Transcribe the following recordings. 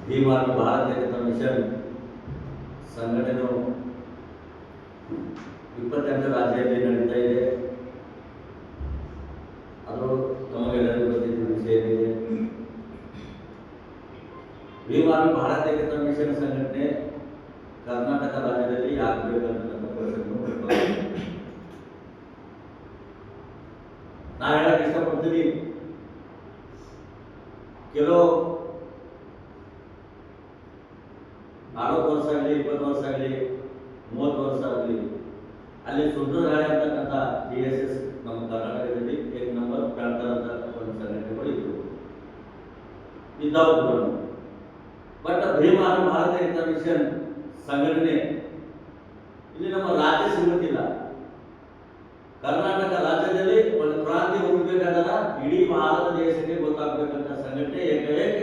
ಭೀಮಾರ್ಮಿ ಭಾರತ ಏಕತಾ ಮಿಷನ್ ಸಂಘಟನೆಯು 28 ರಾಜ್ಯದಲ್ಲಿ ನಡೀತಾ ಇದೆ. ಅದು ತಮಗೆಲ್ಲರಿಗೂ ಗೊತ್ತಿದ್ದ ವಿಷಯ ಏನಿದೆ. ಭೀಮಾರ್ಮಿ ಭಾರತ ಏಕತಾ ಮಿಷನ್ ಸಂಘಟನೆ ಕರ್ನಾಟಕ ರಾಜ್ಯದಲ್ಲಿ ಯಾಕೆ ಬೇಕಂತಕ್ಕಂಥ ಪ್ರಶ್ನೆ ನಾನು ಹೇಳಕ್ಕೆ ಇಷ್ಟಪಡ್ತೀನಿ. ಕೆಲವು 40 ವರ್ಷ ಆಗಲಿ, 20 ವರ್ಷ ಆಗಲಿ, 30 ವರ್ಷ ಆಗಲಿ, ಅಲ್ಲಿ ಸುಂದರಗಾಳಿ ಅಂತಕ್ಕಂಥ DSS ನಮ್ಮ ಕರ್ನಾಟಕದಲ್ಲಿ 1 ನಂಬರ್ ಕಾಣ್ತಾರಂತ ಒಂದು ಸಂಘಟನೆಗಳು ಇದ್ದಾವು. ಬಟ್ ಭೀಮಾರ್ಮಿ ಭಾರತ ಏಕತಾ ಮಿಷನ್ ಸಂಘಟನೆ ಇಲ್ಲಿ ನಮ್ಮ ರಾಜ್ಯ ಸಿಗುತ್ತಿಲ್ಲ. ಕರ್ನಾಟಕ ರಾಜ್ಯದಲ್ಲಿ ಒಂದು ಕ್ರಾಂತಿ ಹುಟ್ಟಬೇಕಾದ್ರೆ ಇಡೀ ಭಾರತ ದೇಶಕ್ಕೆ ಗೊತ್ತಾಗಬೇಕಂತ ಸಂಘಟನೆ ಏಕೈಕ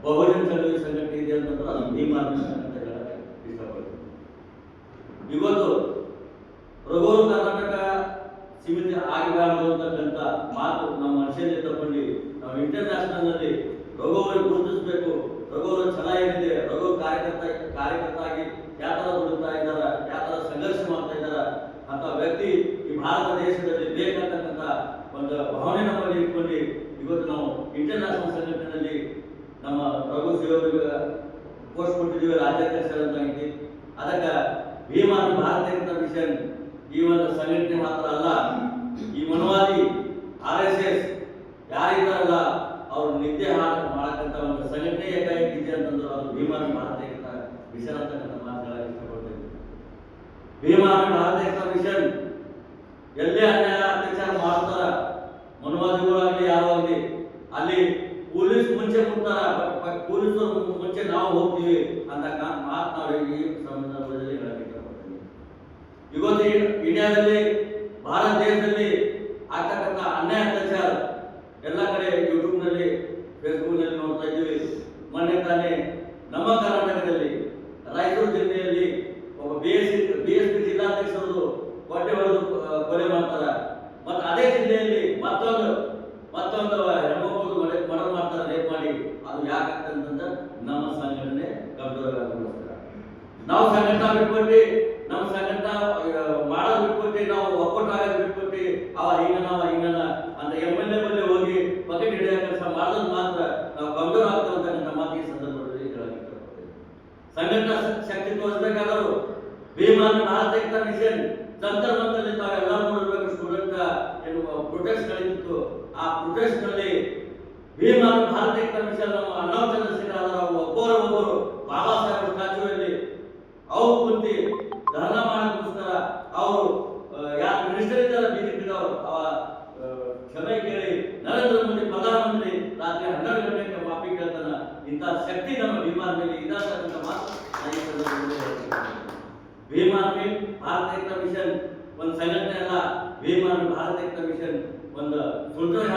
ಬಹುಜನ ಚಳವಳಿ ಸಂಘಟನೆ ಇದೆ ಅಂತಂದ್ರೆ ಅದು ಭೀಮಾರ್ಮಿ ಅಂತ ಹೇಳಕ್ಕೆ ಇಷ್ಟಪಡ್ತೀನಿ. ಇವತ್ತು ರಘುವರು ಕರ್ನಾಟಕ ಸೀಮಿತ ಆಗಬಾರದು ಅಂತಕ್ಕಂಥ ಮಾತು ನಮ್ಮ ಮನುಷ್ಯನೇ ತಗೊಂಡು ನಾವು ಇಂಟರ್ನ್ಯಾಷನಲ್ ನಲ್ಲಿ ರಘುವರಿಗೆ ಗುರುತಿಸಬೇಕು. ರಘುವರ ಛಲ ಏನಿದೆ, ರಘು ಕಾರ್ಯಕರ್ತ ಆಗಿ ಯಾವ ತರ ದುಡಿತಾ ಇದ್ದಾರೆ, ಯಾವ ತರ ಸಂಘರ್ಷ ಮಾಡ್ತಾ ಇದ್ದಾರೆ ಅಂತ ವ್ಯಕ್ತಿ ಈ ಭಾರತ ದೇಶದಲ್ಲಿ ಬೇಕಂತಕ್ಕಂಥ ಒಂದು ಭಾವನೆ ನಮ್ಮಲ್ಲಿ ಇಟ್ಕೊಂಡು ಇವತ್ತು ನಾವು ಇಂಟರ್ನ್ಯಾಷನಲ್ ಸಂಘಟನೆಯಲ್ಲಿ ನಮ್ಮ ರಘು ಶಿವರಿಗೆ ಪೋಸ್ಟ್ ಕೊಟ್ಟಿದ್ದೀವಿ, ರಾಜ್ಯಾಧ್ಯಕ್ಷ ಅಂತ ಐತಿ. ಅದಕ್ಕೆ ಭೀಮಾರ್ಮಿ ಭಾರತ ಏಕತಾ ಮಿಷನ್ ಈ ಒಂದು ಸಂಘಟನೆ ಮಾತ್ರ ಅಲ್ಲ, ಈ ಮನವಾದಿ RSS ಯಾರಿದ್ದಾರಲ್ಲ ಅವ್ರು ನಿದ್ದೆ ಮಾಡಕ್ಕಂಥ ಒಂದು ಸಂಘಟನೆ ಏಕೈಕ ಇದೆ ಅಂತಂದ್ರೆ ಅದು ಭೀಮಾರ್ಮಿ ಭಾರತ ಏಕತಾ ಮಿಷನ್ ಅಂತಕ್ಕಂಥ ಮಾತುಗಳನ್ನ ಇಷ್ಟಪಡ್ತೇವೆ. ಭೀಮಾರ್ಮಿ ಭಾರತ ಏಕತಾ ಮಿಷನ್ ಎಲ್ಲೇ ಅನ್ಯಾಯ ಅತ್ಯಾಚಾರ ಮಾಡ್ತಾರ, ಮನವಾದಿಗಳಾಗಲಿ ಯಾವಾಗಲಿ, ಅಲ್ಲಿ ಪೊಲೀಸ್ ಮುಂಚೆ ಮುಟ್ತಾರ, ಪೊಲೀಸರು ಮುಂಚೆ ನಾವು ಹೋಗ್ತೀವಿ ಅಂತ ಮಾತು ನಾವು ಈ ಸಂದರ್ಭದಲ್ಲಿ ಹೇಳಕ್ಕೆ ಇಷ್ಟಪಡ್ತೀವಿ. ಇವತ್ತು ಇಂಡಿಯಾದಲ್ಲಿ ಭಾರತ ದೇಶದಲ್ಲಿ ಆಗ್ತಕ್ಕಂಥ ಅನ್ಯಾಯ ಅತ್ಯಾಚಾರ ಎಲ್ಲ ಕಡೆ ಯೂಟ್ಯೂಬ್ನಲ್ಲಿ, ಫೇಸ್ಬುಕ್ನಲ್ಲಿ ನೋಡ್ತಾ ಇದ್ದೀವಿ. ಮೊನ್ನೆ ತಾನೇ ನಮ್ಮ ಕರ್ನಾಟಕದಲ್ಲಿ ರಾಯಚೂರು ಜಿಲ್ಲೆಯಲ್ಲಿ ಒಬ್ಬ BSP ಜಿಲ್ಲಾಧ್ಯಕ್ಷರು ಹೊಟ್ಟೆ ಹೊಡೆದು ಕೊಲೆ ಮಾಡ್ತಾರ. ಮತ್ತು ಅದೇ ಜಿಲ್ಲೆಯಲ್ಲಿ ಮತ್ತೊಂದು ಹೆಣ್ಮಕ್ಳು ಮರ್ಡರ್ ಮಾಡ್ತಾರೆ, ರೇಪ್ ಮಾಡಿ. ಅದು ಯಾಕಾಗ್ತಂತಂದ್ರೆ ನಮ್ಮ ಸಂಘಟನೆ ಕಮಜೋರಾಗೋಸ್ಕರ. ನಾವು ಸಂಘಟನೆ ಬಿಟ್ಕೊಟ್ಟು, ನಮ್ಮ ಸಂಘಟನೆ ಮಾಡೋದು ಬಿಟ್ಕೊಟ್ಟು, ನಾವು ಒಕ್ಕೂಟಾಗೋದು ಬಿಟ್ಕೊಟ್ಟು ಅವ ಹಿಂಗನ ಅಂತ MLA ಬಲ್ಲಿ ಹೋಗಿ ಬಕೆಟ್ ಹಿಡಿಯೋ ಕೆಲಸ ಮಾಡೋದು ಮಾತ್ರ ನಾವು ಕಮಜೋರ್ ಆಗ್ತಕ್ಕಂಥ ಮಾತು ಈ ಸಂದರ್ಭದಲ್ಲಿ ಹೇಳಕ್ಕೆ ಇಷ್ಟಪಡ್ತೇವೆ. ಸಂಘಟನಾ ಶಕ್ತಿ ತೋರಿಸಬೇಕಾದರೂ ಭೀಮಾರ್ಮಿ ಭಾರತ ಏಕತಾ ಮಿಷನ್ ಜಂತರ್ ಮಂತರ್ನಲ್ಲಿ ತಾವೆಲ್ಲ ನೋಡಬೇಕು. ಸ್ಟೂಡೆಂಟ್ ಏನು ಪ್ರೊಟೆಸ್ಟ್ ನಡೀತಿತ್ತು, ಆ ಪ್ರೊಟೆಸ್ಟ್ ನಲ್ಲಿ ಭೀಮಾರ್ಮಿ ಭಾರತ ಏಕತಾ ಮಿಷನ್ ನಮ್ಮ ಅಣ್ಣಾವ್ ಚಂದ್ರಶೇಖರ್ ಅವರು ಒಬ್ಬರು ಬಾಬಾ ಸಾಹೇಬ್ ಸ್ಟ್ಯಾಚ್ಯೂಯಲ್ಲಿ ಅವ್ರು ಕುಂತಿ ಧರ್ಮ ಮಾಡೋದಕ್ಕೋಸ್ಕರ ಅವರು ಯಾರು ಮಿನಿಸ್ಟರ್ ಇದ್ದಾರೆ BJP-ದವರು ಕ್ಷಮೆ ಕೇಳಿ ನರೇಂದ್ರ ಮೋದಿ ಪ್ರಧಾನಮಂತ್ರಿ ರಾತ್ರಿ 12 ಗಂಟೆಗೆ ಮಾಫಿ ಕೇಳ್ತಾನ. ಇಂಥ ಶಕ್ತಿ ನಮ್ಮ ಭೀಮಾರ್ಮಿಯಲ್ಲಿ ಇದಾಗತಕ್ಕಂಥ ಮಾತು ಭೀಮಾರ್ಮಿ ಭಾರತ ಏಕತಾ ಮಿಷನ್ ಒಂದು ಸಂಘಟನೆ ಅಲ್ಲ. ಭೀಮಾರ್ಮಿ ಭಾರತ ಏಕತಾ ಮಿಷನ್ ಒಂದು ಸುಂದರ